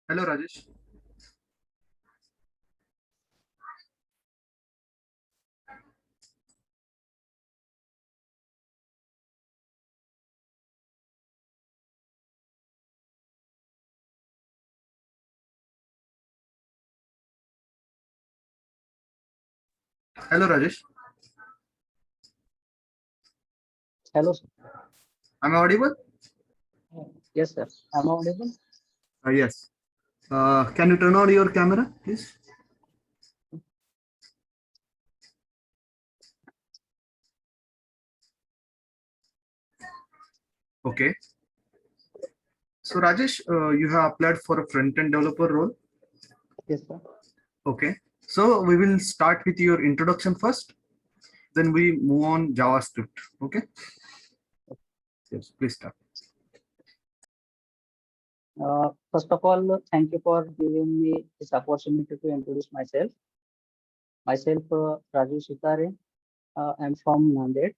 Hello, Rajesh. Hello, Rajesh. Hello, sir. Am I audible? Yes, sir. Am I audible? Yes. Can you turn on your camera, please? Okay. So, Rajesh, you have applied for a front-end developer role. Yes, sir. Okay. So, we will start with your introduction first. Then we move on JavaScript. Okay. Yes. Please start. First of all, thank you for giving me this opportunity to introduce myself. Myself, Rajus. I'm from Nanded.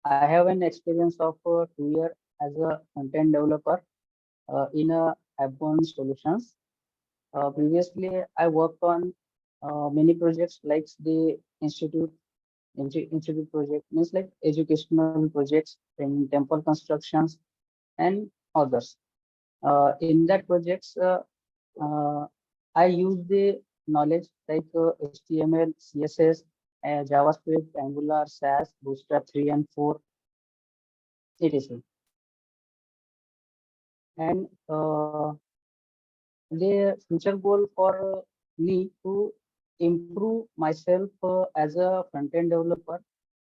I have an experience of 2 years as a content developer in App-borne solutions. Previously, I worked on many projects like the institute project, means like educational projects, then temple constructions, and others. In that projects, uh, I use the knowledge like HTML, CSS, JavaScript, Angular, SAS, Bootstrap 3 and 4, etc. And the future goal for me to improve myself as a front-end developer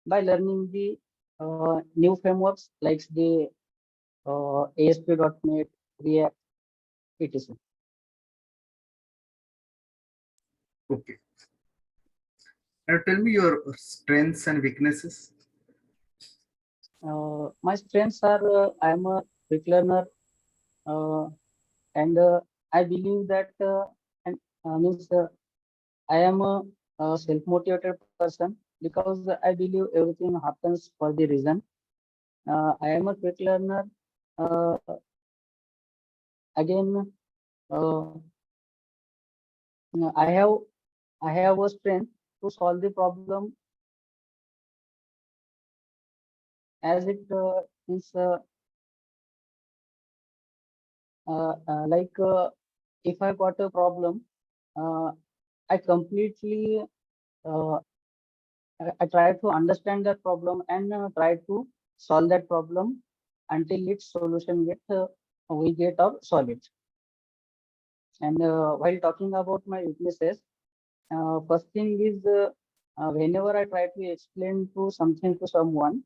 by learning the new frameworks like the ASP.NET, React, etc. Okay. Now, tell me your strengths and weaknesses. My strengths are I'm a quick learner, uh, and I believe that and means I am a self-motivated person because I believe everything happens for the reason. I am a quick learner. Uh, Again, uh, I have a strength to solve the problem as it is like if I got a problem, uh, I completely uh, I try to understand that problem and try to solve that problem until its solution we get or solve it. And while talking about my weaknesses, first thing is whenever I try to explain to something to someone,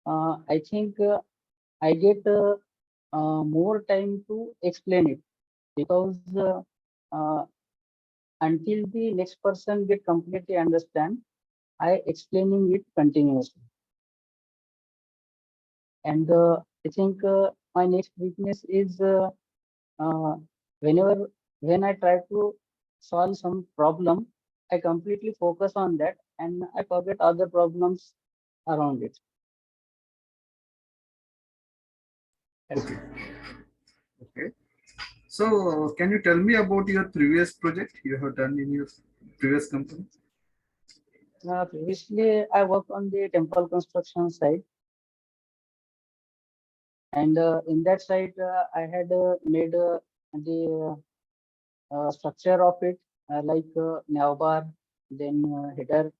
I think I get more time to explain it because uh, until the next person get completely understand, I explaining it continuously. And I think my next weakness is uh, whenever when I try to solve some problem, I completely focus on that and I forget other problems around it. That's Okay. Okay. So, can you tell me about your previous project you have done in your previous company? Previously, I worked on the temple construction side, and in that side, I had made the structure of it, like navbar, then header,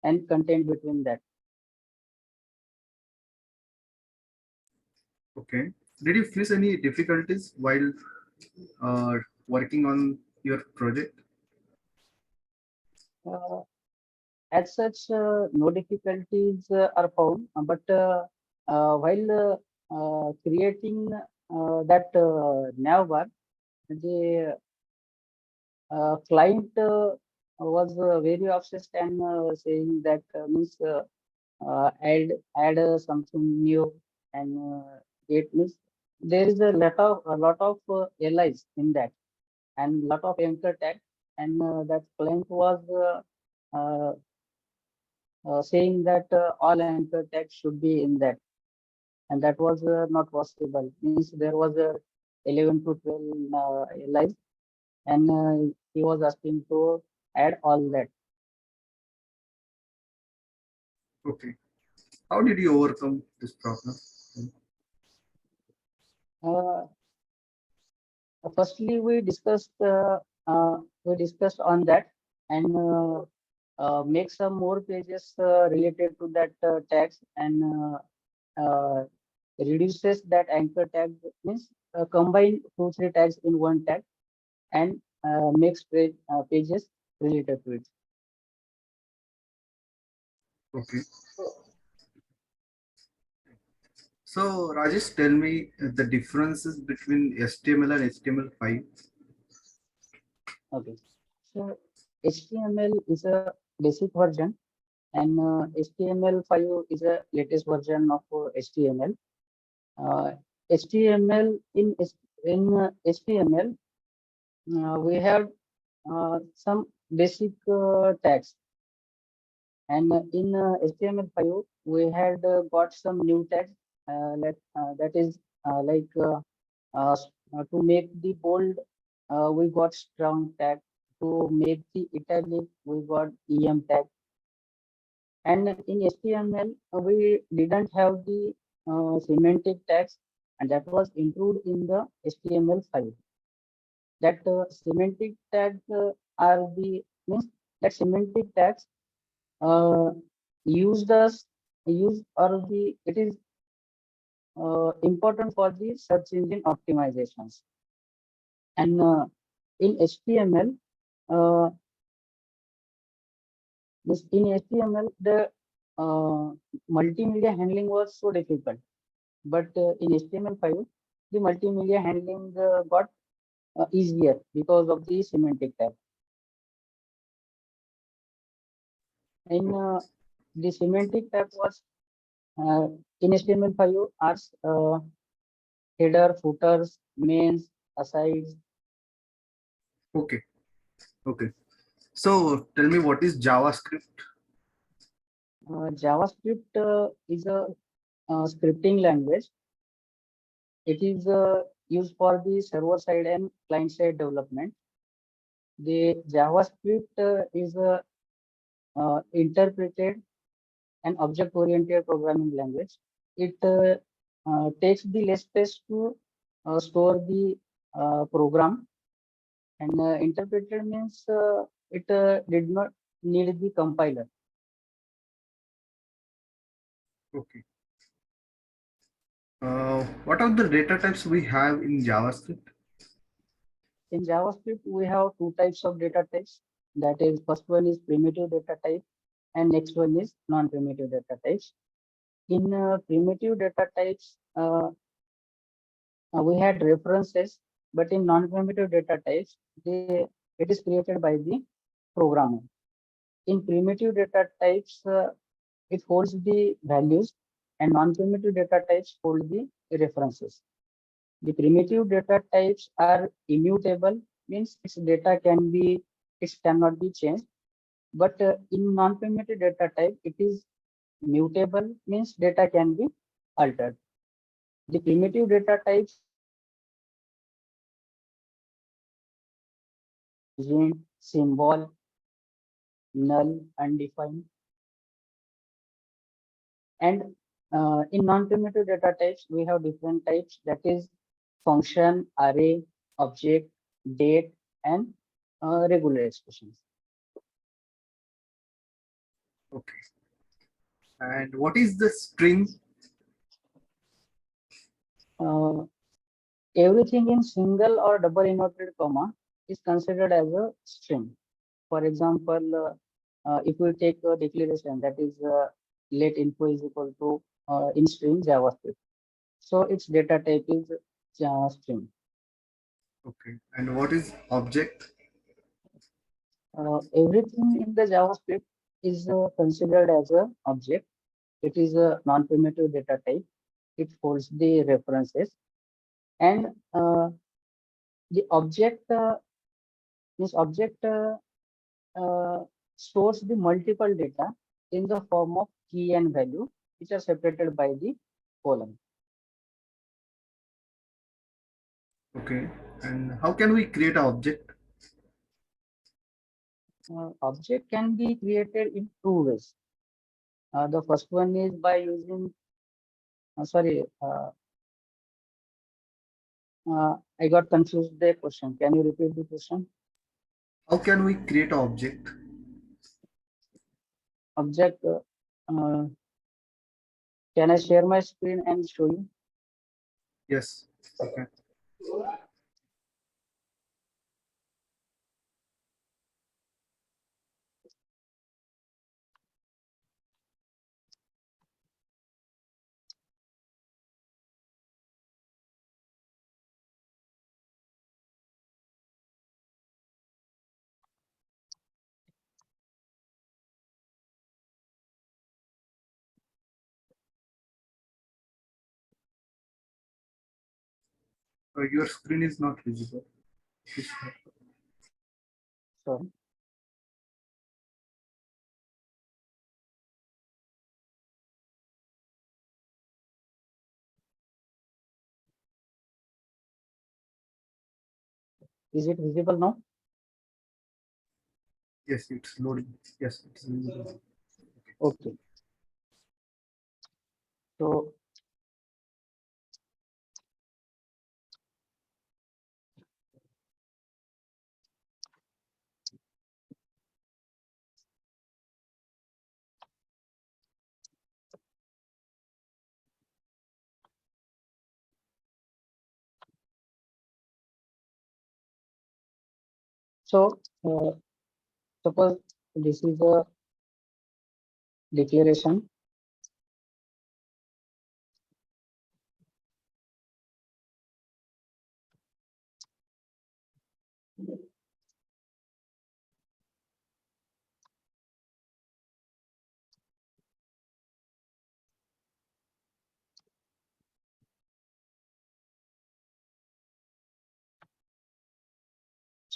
and content between that. Okay. Did you face any difficulties while uh, working on your project? Uh, as such, no difficulties are found, but while creating that navbar, the client was very obsessed and saying that means add something new and it means there is a lot of LIs in that and lot of anchor tag and that client was saying that all anchor tags should be in that and that was not possible means there was a 11 to 12 LIs and he was asking to add all that. Okay. How did you overcome this problem? Uh, Firstly, we discussed on that and make some more pages related to that tags and reduces that anchor tag, means combine 2 3 tags in one tag and makes pages related to it. Okay. So, Rajesh, tell me the differences between HTML and HTML5. Okay. So HTML is a basic version and HTML5 is a latest version of HTML. HTML in HTML we have some basic tags, and in HTML5 we had got some new tags that is like to make the bold we got strong tag, to make the italic we got em tag, and in HTML we didn't have the semantic tags, and that was improved in the HTML5. That semantic tags are the means that semantic tags uh, used as use or the it is important for the search engine optimizations. And in HTML, uh, in HTML the uh, multimedia handling was so difficult, but in HTML5 the multimedia handling got easier because of the semantic tag. In the semantic tag was uh, in HTML5 are header, footers, mains, asides. Okay. Okay. So, tell me what is JavaScript? JavaScript is a scripting language. It is used for the server side and client side development. The JavaScript is interpreted and object oriented programming language. It takes the less space to store the program, and interpreted means it did not need the compiler. Okay. What are the data types we have in JavaScript? In JavaScript, we have 2 types of data types. That is, first one is primitive data type, and next one is non-primitive data types. In primitive data types, we had references, but in non-primitive data types, it is created by the programmer. In primitive data types, it holds the values, and non-primitive data types hold the references. The primitive data types are immutable, means its data it cannot be changed. But in non-primitive data type, it is mutable, means data can be altered. The primitive data types int, symbol, null, undefined. And in non-primitive data types, we have different types, that is function, array, object, date, and regular expressions. Okay. And what is the string? Uh, Everything in single or double inverted comma is considered as a string. For example, if we take a declaration, that is let info is equal to in string JavaScript. So its data type is string. Okay. And what is object? Everything in the JavaScript is considered as a object. It is a non-primitive data type. It holds the references, and the object this object uh, stores the multiple data in the form of key and value, which are separated by the column. Okay. And how can we create an object? Object can be created in two ways. The first one is by using, sorry, I got confused the question. Can you repeat the question? How can we create an object? Object, uh, can I share my screen and show you? Yes. Okay. Your screen is not visible. Sorry. Is it visible now? Yes, it's loading. Yes, it's visible. Okay. So, so suppose this is a declaration.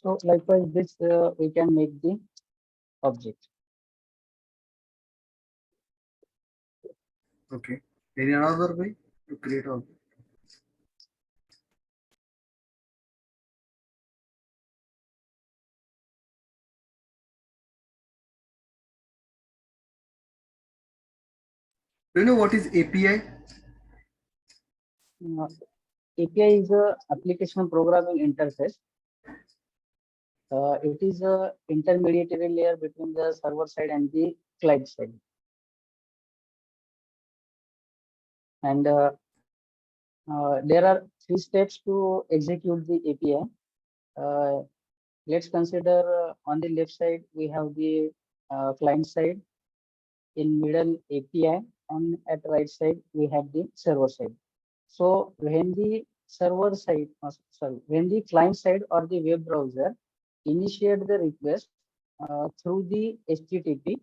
So likewise, this we can make the object. Okay. Any another way to create an object? Do you know what is API? Uh, API is a application programming interface. It is a intermediary layer between the server side and the client side. And there are three steps to execute the API. Let's consider on the left side, we have the client side, in middle API, and at right side, we have the server side. So when the server side, when the client side or the web browser initiate the request through the HTTP,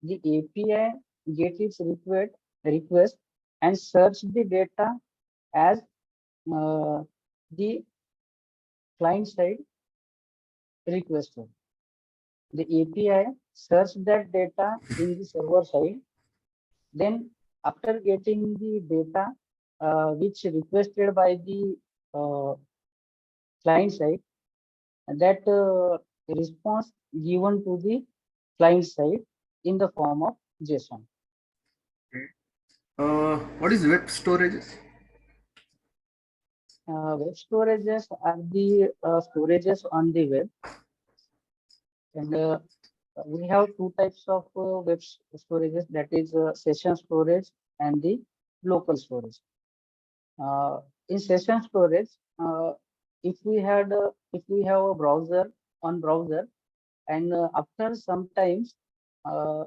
the API get its request and search the data as the client side requested. The API search that data in the server side. Then after getting the data which requested by the uh, client side, that response given to the client side in the form of JSON. Okay. What is web storage? Web storages are the storages on the web, and we have two types of storages, that is session storage and the local storage. In session storage, if we have a browser on browser, and after sometimes uh,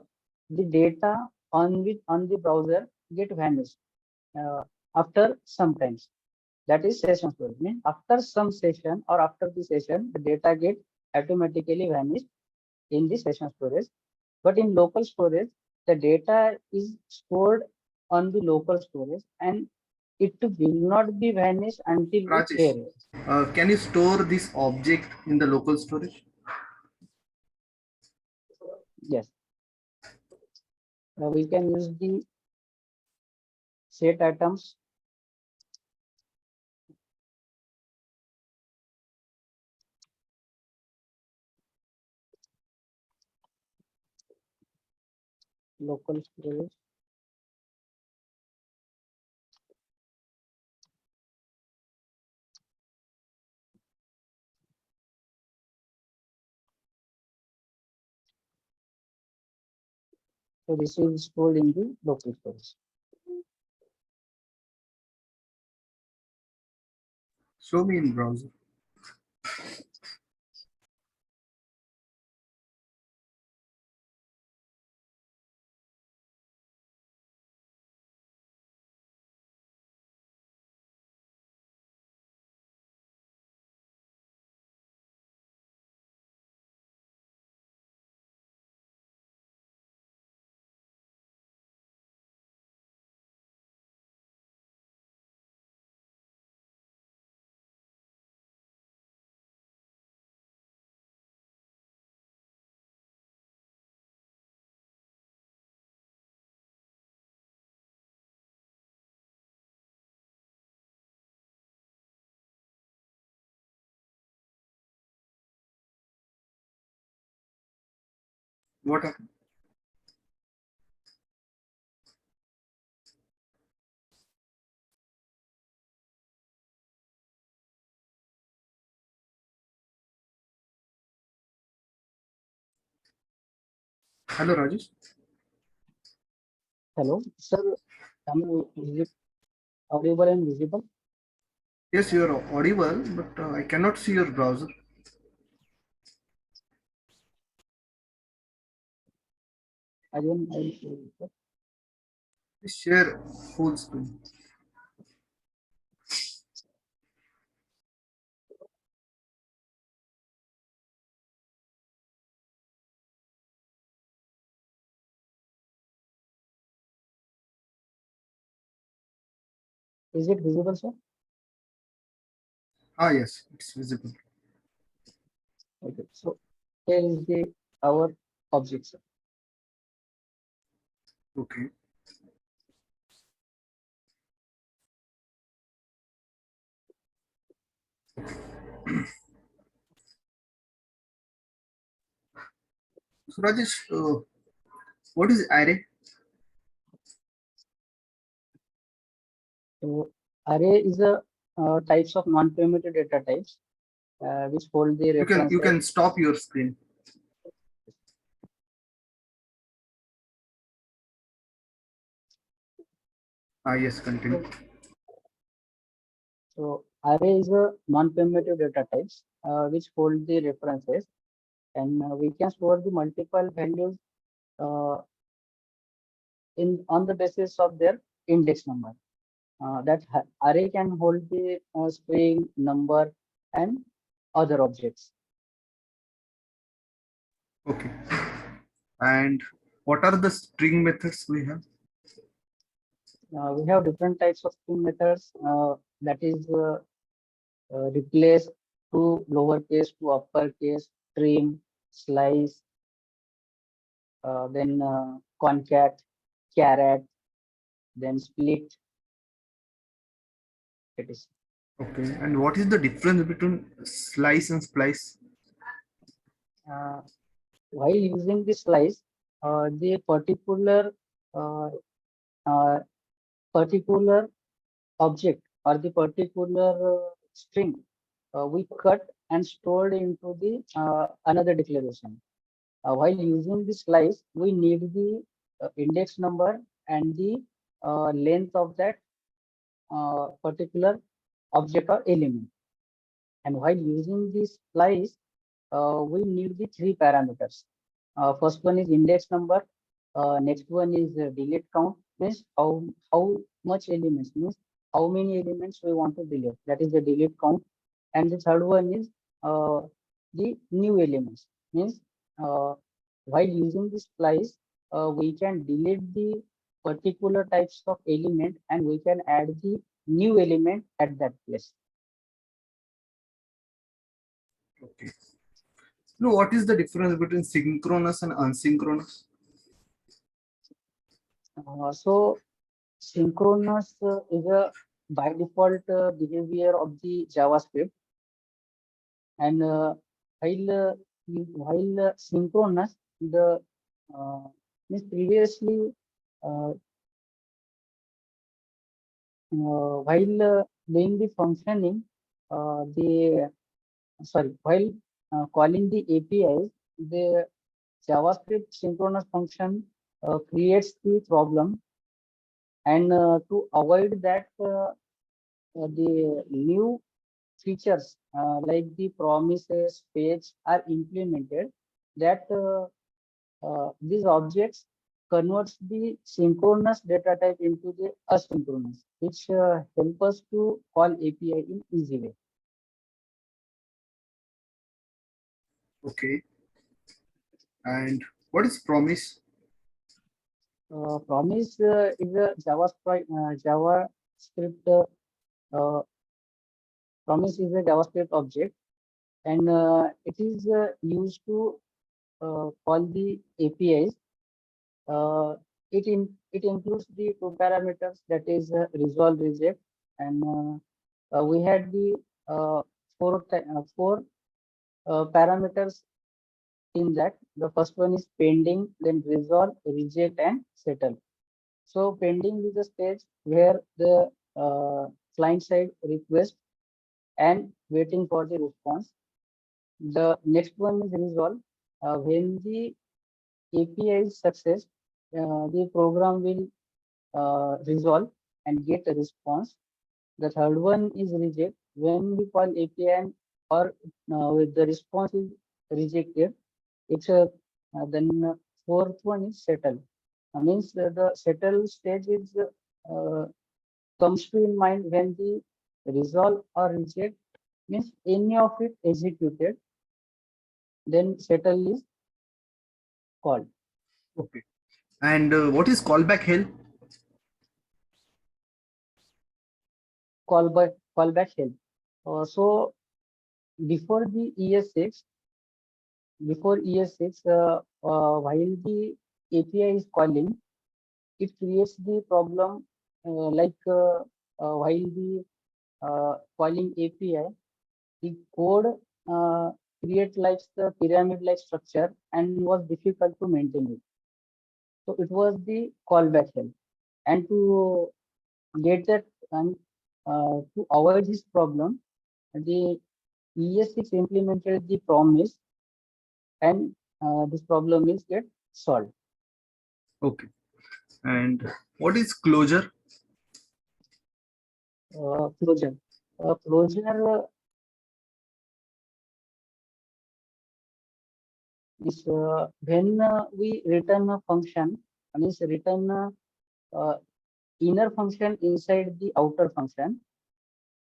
the data on the browser get vanished after sometimes. That is session storage. Means after some session or after the session, the data get automatically vanished in the session storage. But in local storage, the data is stored on the local storage and it will not be vanished until we Rajesh, clear it. can you store this object in the local storage? Yes, we can use the set items. local storage. So this is stored in the local storage. Show me in browser. What happened? Hello, Rajus. Hello, sir. Is it audible and visible? Yes, you are audible, but I cannot see your browser. Again, I will show you, sir. Please share full screen. Is it visible, sir? Ah, yes, it's visible. Okay. So here is the our object, sir. Okay. So, Rajesh, what is array? So array is a types of non-primitive data types which hold the You references. can stop your screen. Ah, yes, continue. So array is a non-primitive data types which hold the references, and we can store the multiple values uh, in on the basis of their index number. Array can hold the string, number, and other objects. Okay. And what are the string methods we have? We have different types of string methods. That is replace to lowercase to uppercase, trim, slice, then concat, caret, then split. It is. Okay. And what is the difference between slice and splice? Uh, while using the slice, the uh, uh, particular object or the particular string we cut and stored into the another declaration. While using the slice, we need the index number and the length of that particular object or element. And while using this slice, we need the three parameters. First one is index number. Next one is delete count, means how much elements, means how many elements we want to delete. That is the delete count. And the third one is the new elements, means uh, while using this slice, we can delete the particular types of element and we can add the new element at that place. Okay. No, what is the difference between synchronous and asynchronous? So synchronous is a by default behavior of the JavaScript, and while synchronous, the uh, Means previously, uh, while doing the functioning, the sorry, while calling the APIs, the JavaScript synchronous function creates the problem, and to avoid that, the new features like the promises page are implemented that these objects converts the synchronous data type into the asynchronous, which help us to call API in easy way. Okay. And what is promise? Promise is a JavaScript uh, promise is a JavaScript object, and it is used to call the APIs. Uh, it includes the two parameters, that is resolve reject, and we had the four parameters in that. The first one is pending, then resolve, reject, and settle. So pending is the stage where the client side request and waiting for the response. The next one is resolve. When the API is success, the program will resolve and get a response. The third one is reject. When we call API or with the response is rejected, it's a then fourth one is settle. Means the settle stage is comes to in mind when the resolve or reject means any of it executed, then settle is called. Okay. And what is callback hell? Callback help. So before the ES6, while the API is calling, it creates the problem like while the calling API, the code uh, create like the pyramid-like structure and was difficult to maintain it. So it was the callback help. And to get that and to avoid this problem, the ES6 implemented the promise, and this problem is get solved. Okay. And what is closure? Closure. Closure is when we return a function, means return uh, inner function inside the outer function,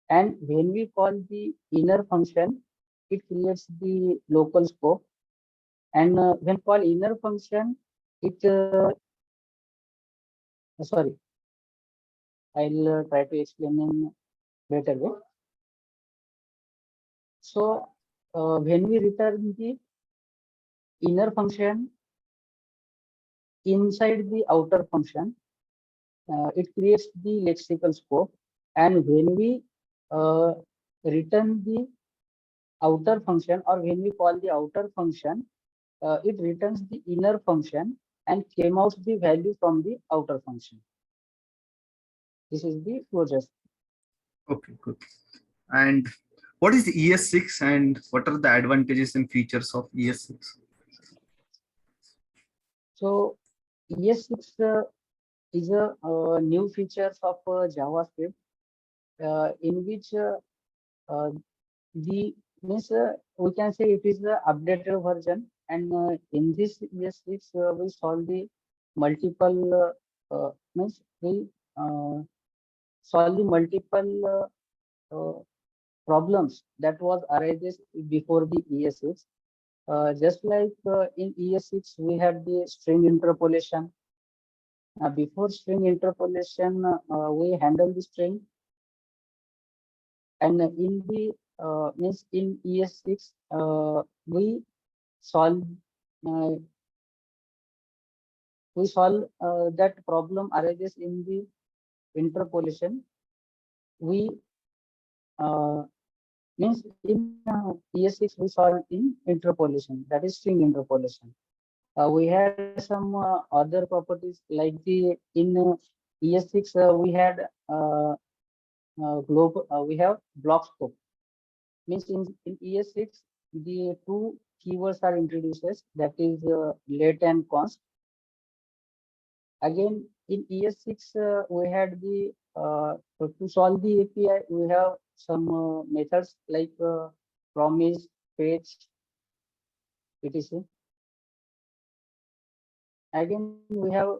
and when we call the inner function, it creates the local scope, and when call inner function, it sorry, I'll try to explain in better way. So when we return the inner function inside the outer function, it creates the lexical scope. And when we uh, return the outer function, or when we call the outer function, it returns the inner function and came out the value from the outer function. This is the closure. Okay, good. And what is ES6 and what are the advantages and features of ES6? So ES6 is a new features of JavaScript in which uh, the means we can say it is the updated version, and in this ES6 we solve the multiple means we solve the multiple problems that was arises before the ES6. Just like in ES6 we have the string interpolation. Before string interpolation, we handle the string, and in the means in ES6 we solve uh, that problem arises in the interpolation. We means in ES6 we solve in interpolation, that is string interpolation. We had some other properties like the in ES6 we had we have block scope. Means in ES6 the two keywords are introduced, that is let and const. Again in ES6 we had the to solve the API we have some methods like promise, fetch, etc. Again we have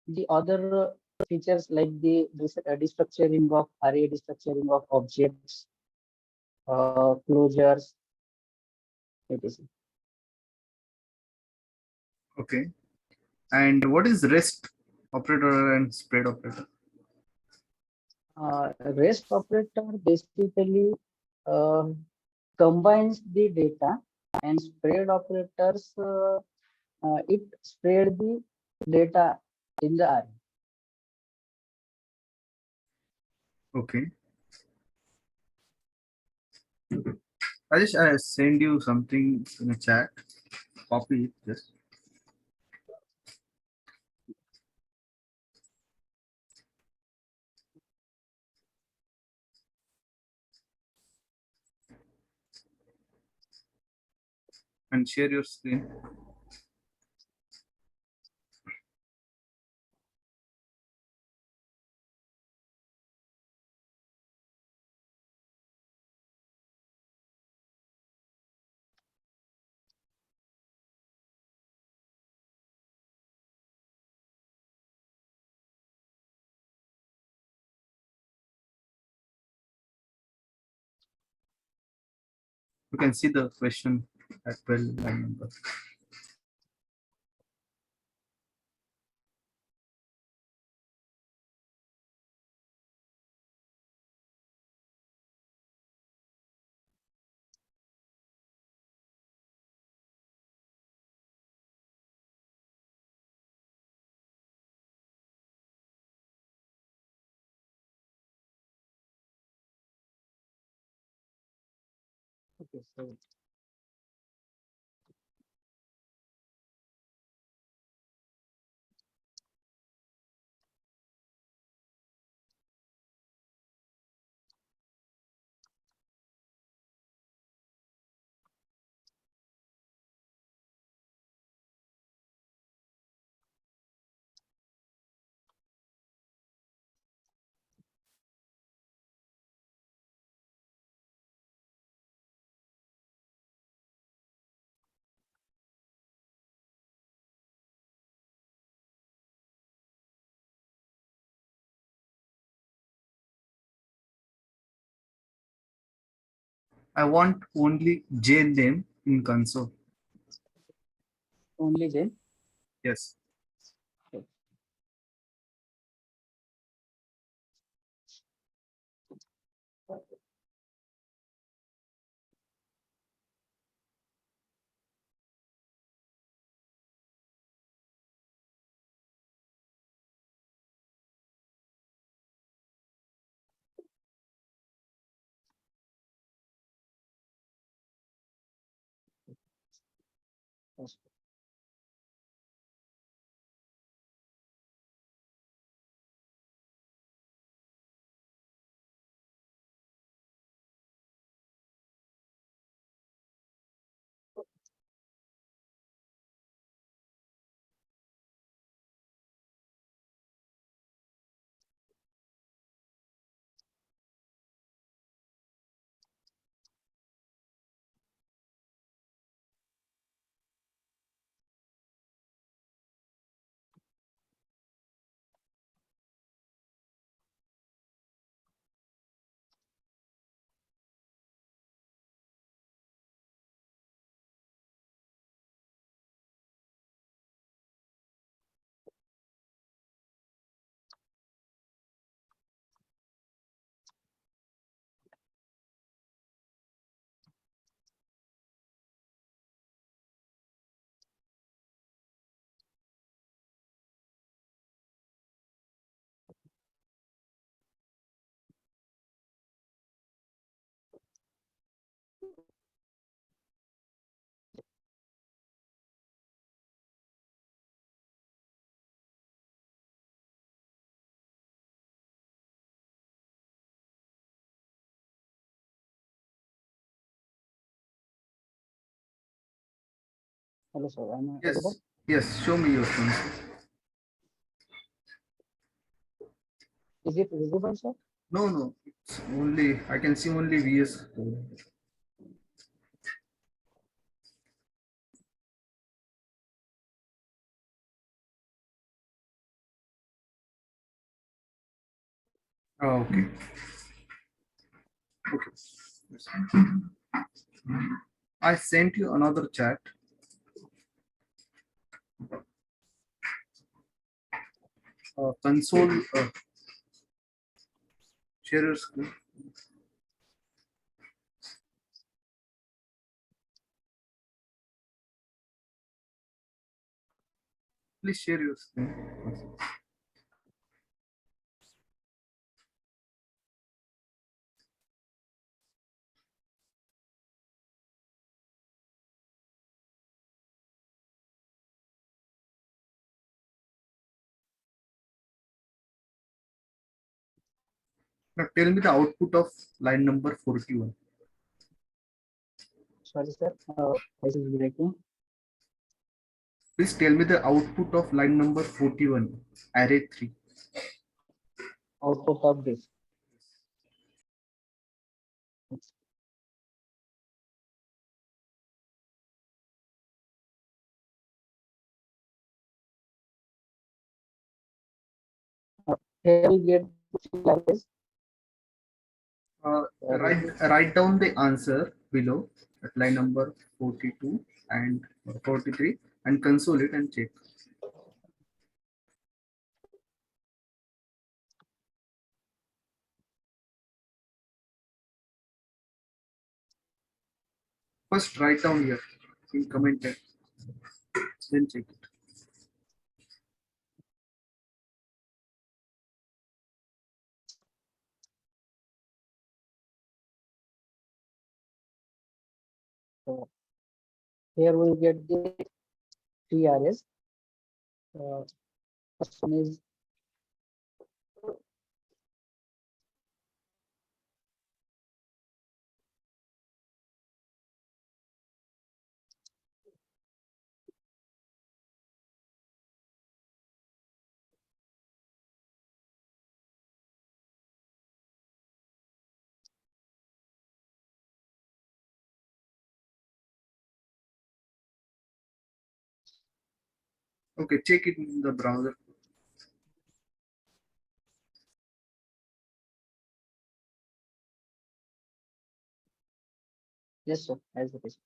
the other features like the destructuring of array, destructuring of objects, closures, etc. Okay. And what is rest operator and spread operator? REST operator basically uh, combines the data, and spread operators it spread the data in the array. Okay. I send you something in a chat. Copy it just. And share your screen. You can see the question at 12 line number. Okay, so I want only J name in console. only then. Yes. Yes. Hello, sir. Am I audible? Yes, yes, show me your phone. Is it visible, sir? No, no, it's only, I can see only VS Code. Oh, okay. Okay. Yes. I sent you another chat. Console, share your screen. Please share your screen. Now tell me the output of line number 41. Sorry, sir. Voice is breaking. Please tell me the output of line number 41, array 3. Output of this. Here we get values. Write down the answer below at line number 42 and 43 and console it and check. First write down here in comment text, then check it. So here we get the three arrays. First one is Okay, check it in the browser. yes, sir. As it is.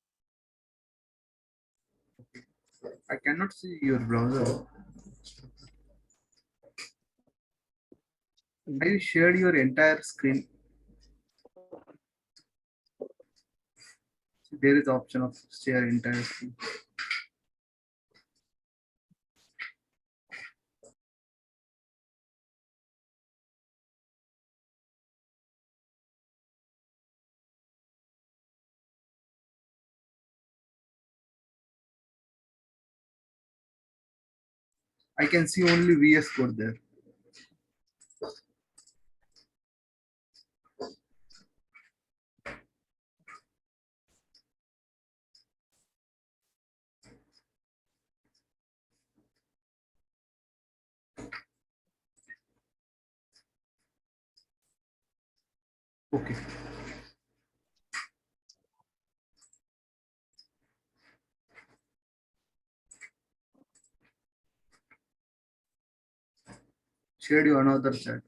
I cannot see your browser. Have you shared your entire screen? There is option of share entire screen. I can see only VS Code there. Okay. Shared you another chat.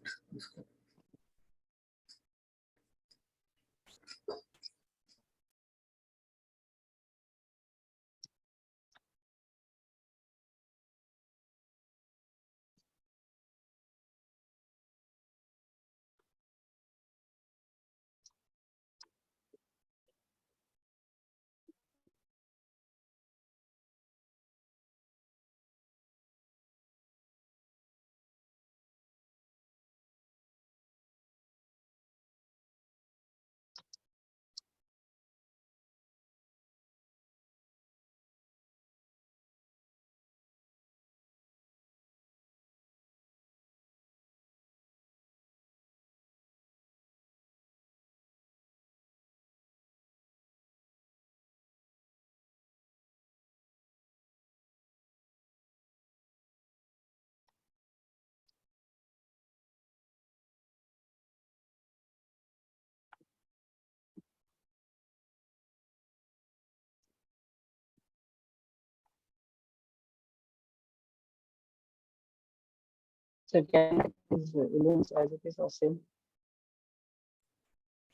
So can I these elements as it is or same?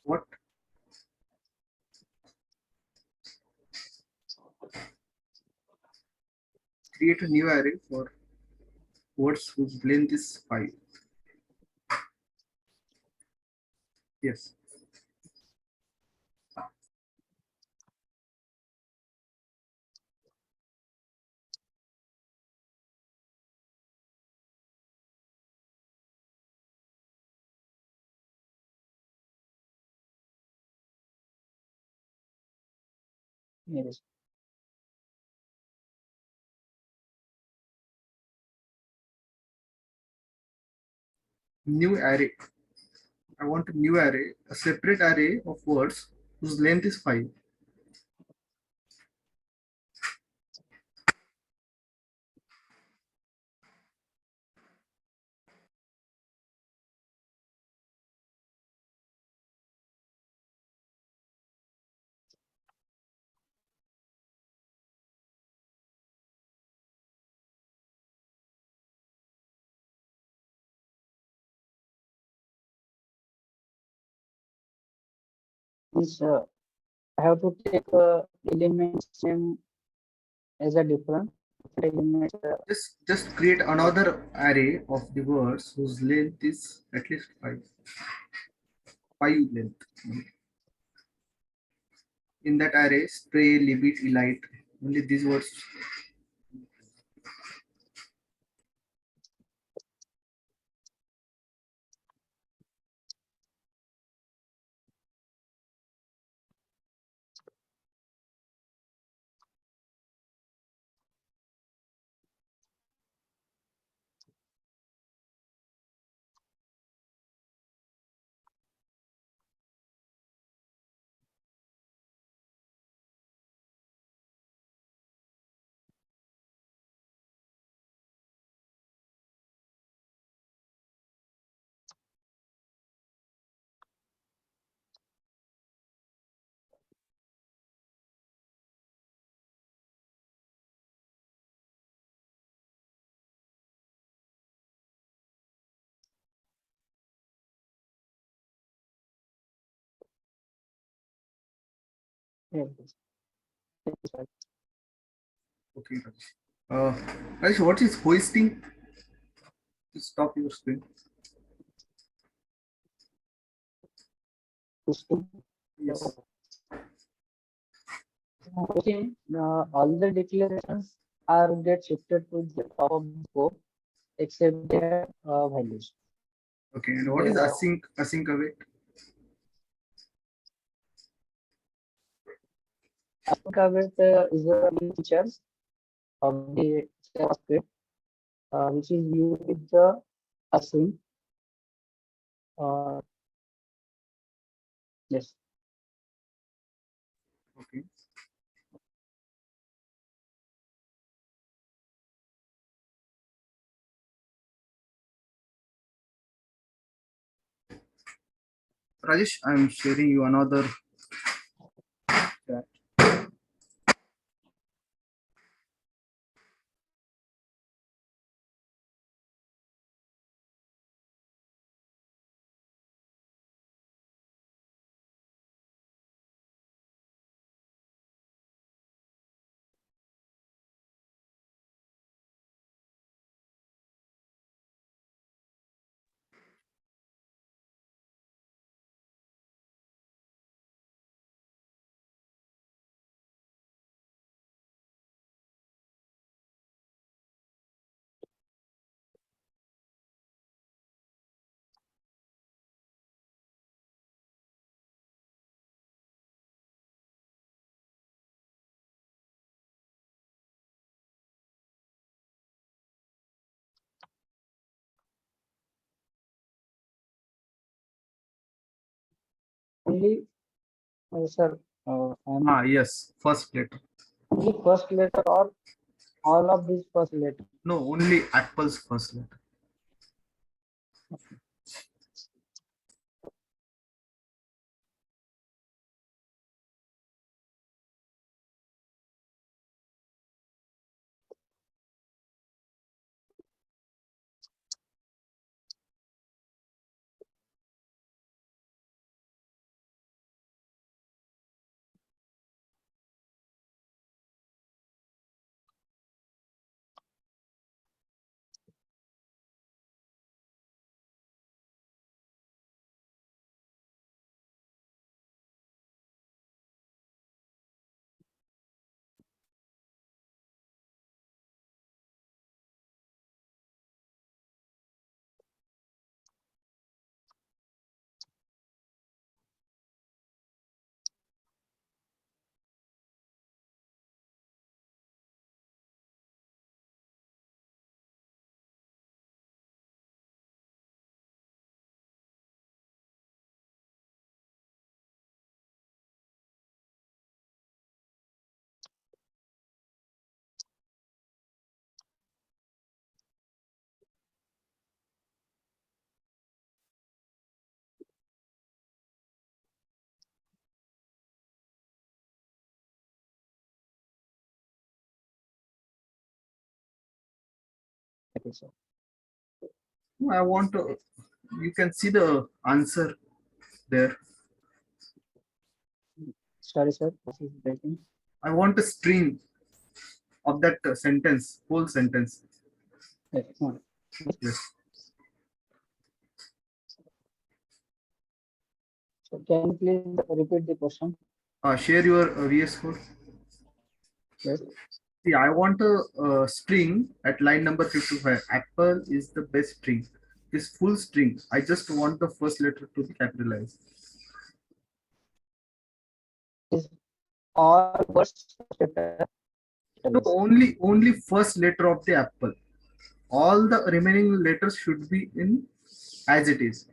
What? Create a new array for words whose length is 5. Yes. Yes. New array. I want a new array, a separate array of words whose length is 5. Means I have to take elements same as a different elements. Just create another array of the words whose length is at least 5. 5 length. In that array, spray, libit, elite. Only these words. Yes. Yes. Okay, Raj. Uh, Raj, what is hoisting? Stop your screen. Hosting. Yes. Hosting, all the declarations are get shifted to the top of the scope except their values. Okay, and what is Their async await? Async is a new features of the JavaScript, which is used with the async. Uh, yes. Okay. Rajesh, I'm sharing you another chat. Only, sir, I'm Yes, first letter. only first letter or all of these first letter. No, only Apple's first letter. Okay, sir. I want to, you can see the answer there. Sorry, sir. This is breaking. I want a string of that sentence, whole sentence. Yes. No. Yes. So can you please repeat the question? Share your VS Code. Yes. See, I want a, string at line number 55. Apple is the best string. This full string. I just want the first letter to be capitalized. Is all words No, capitalized. only first letter of the apple. All the remaining letters should be in as it is.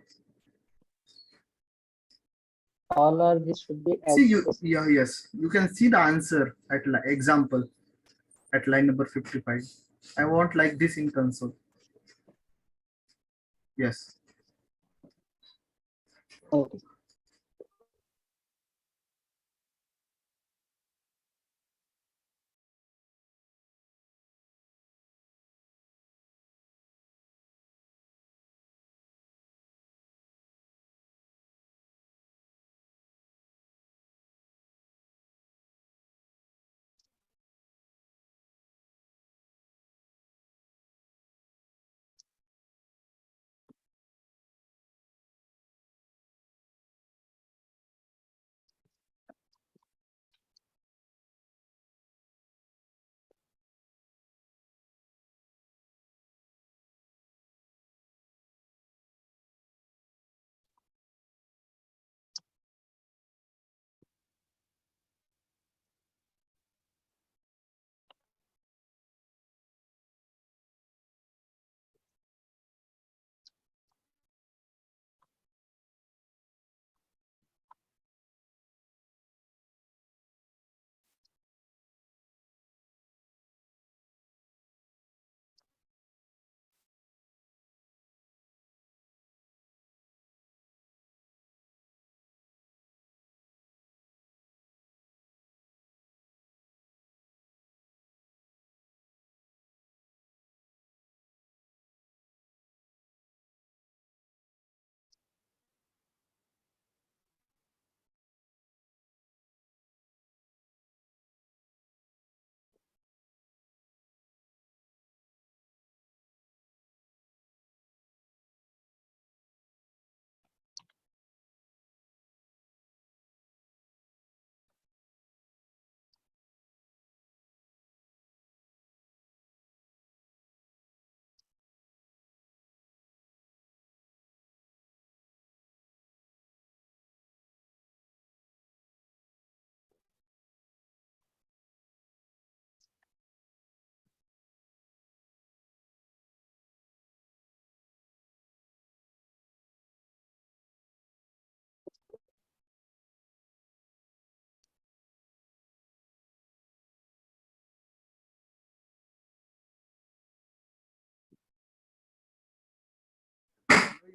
All are this should be as See you, it is. yeah, yes. You can see the answer at example at line number 55. I want like this in console. Yes. Okay.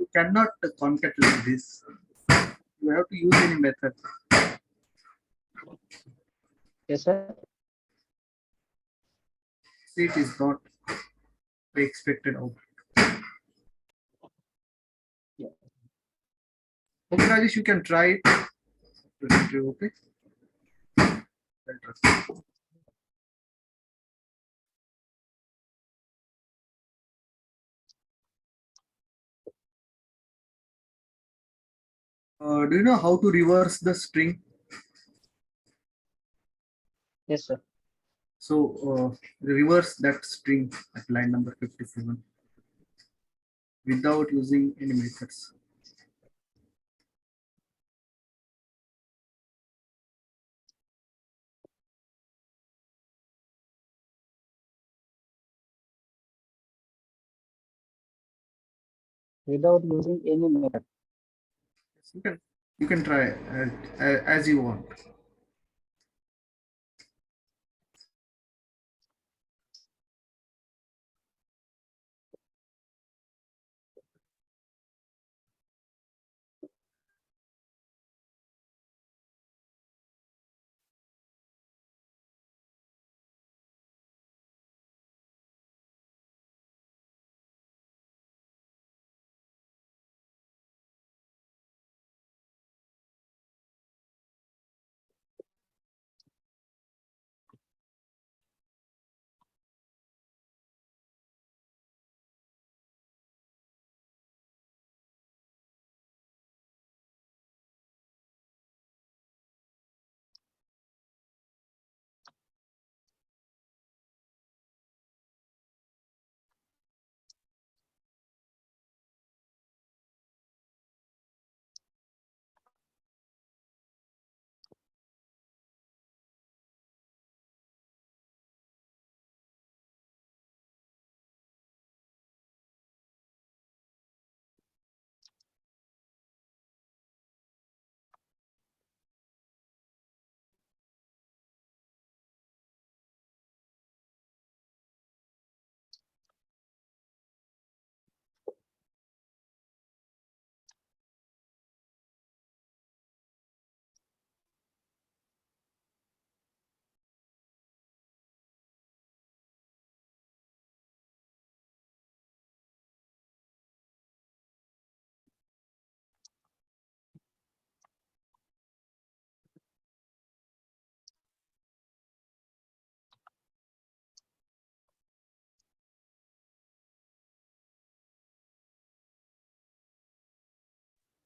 You cannot concat like this. You have to use any method. Yes, sir. See, it is not the expected output. Yeah. Okay, Rajesh, you can try it. Okay. Well, trust. Do you know how to reverse the string? Yes, sir. So reverse that string at line number 57 without using any methods. Without using any method. You can try as you want.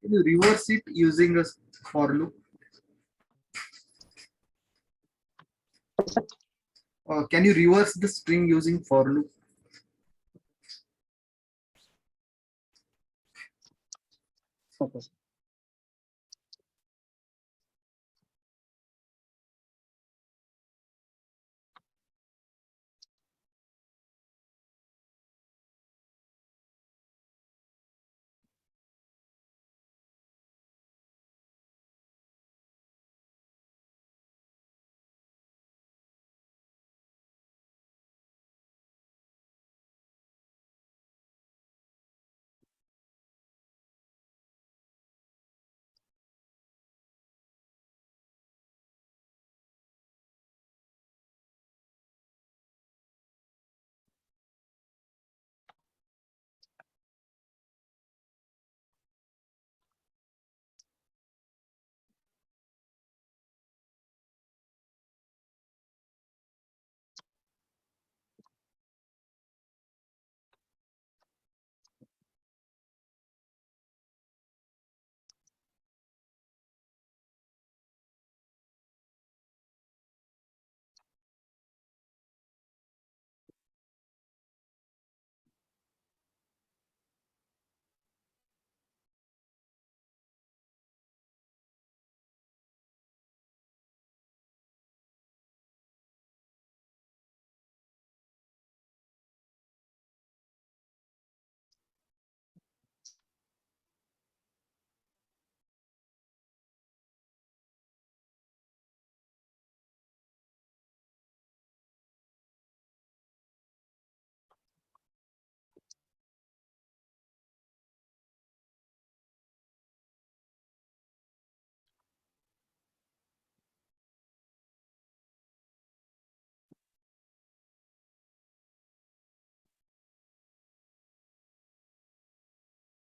Can you reverse it using a for loop? Can you reverse the string using for loop? Okay.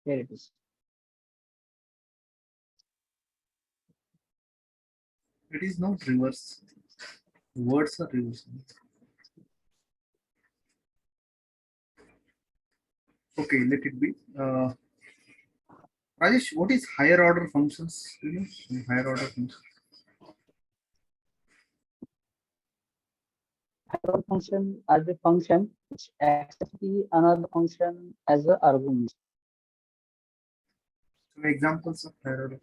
Here it is. It is not reverse. Words are reversed. Okay, let it be. Rajesh, what is higher order functions? Do you know some higher order functions? Higher function as a function which accepts the another function as an argument. Some examples of higher order.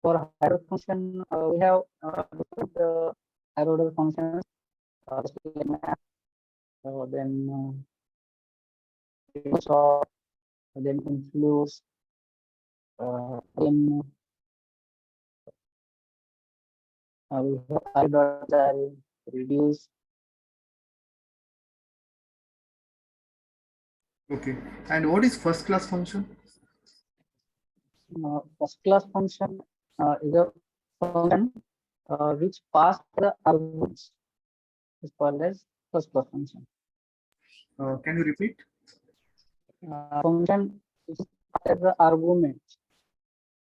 For higher function, we have different higher order functions, just like math, then or then influence, then we have I.L, reduce. Okay. And what is first class function? First class function is a function which pass the arguments is called as first class function. Can you repeat? Function which pass as the argument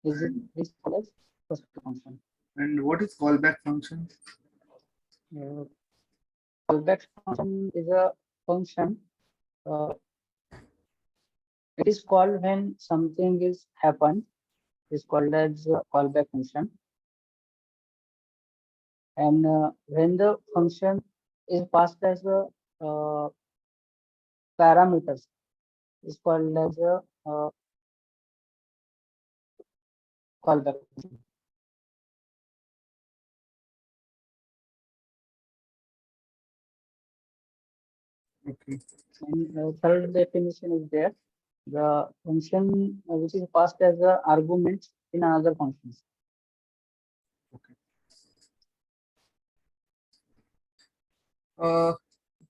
And, is called as first class function. and what is callback function? Uh, Callback function is a function. Uh, it is called when something is happened. Is called as a callback function. And when the function is passed as a uh, parameters, is called as a callback function. Okay. And third definition is there. The function which is passed as a argument in another functions. Okay. Uh,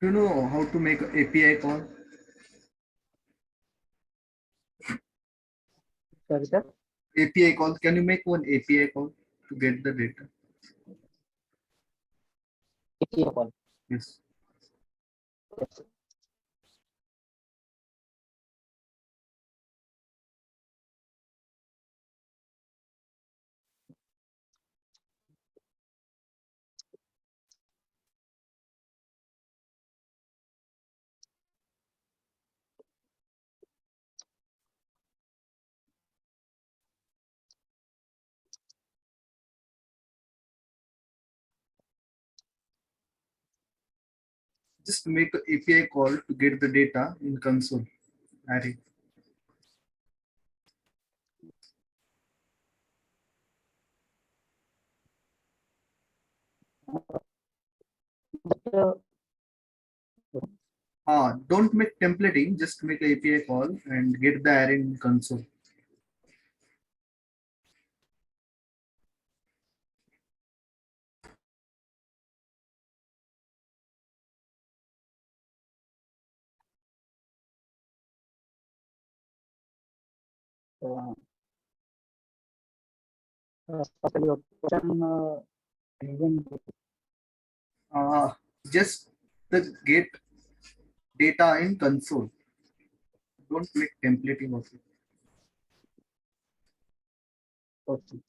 do you know how to make a API call? Sorry, sir. API call. Can you make one API call to get the data? API call. Yes. Yes. Just make an API call to get the data in console array. But Don't make templating, just make an API call and get the array in console. uh, Specifically your question, even Uh, just the get data in console. Don't make templating of it. question.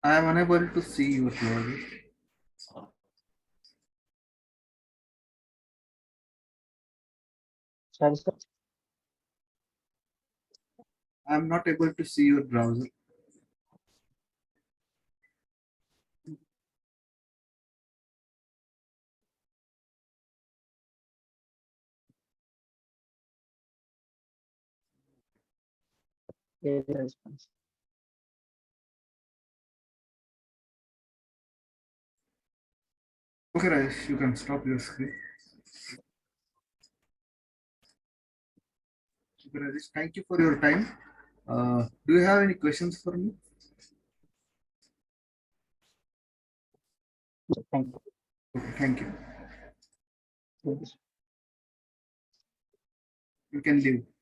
I am unable to see your browser. Sorry, sir. I am not able to see your browser. There is a response. Okay, Rajesh, you can stop your screen. Okay, Rajesh, thank you for your time. Do you have any questions for me? Thank you. Okay, thank you. Thank you. You can leave.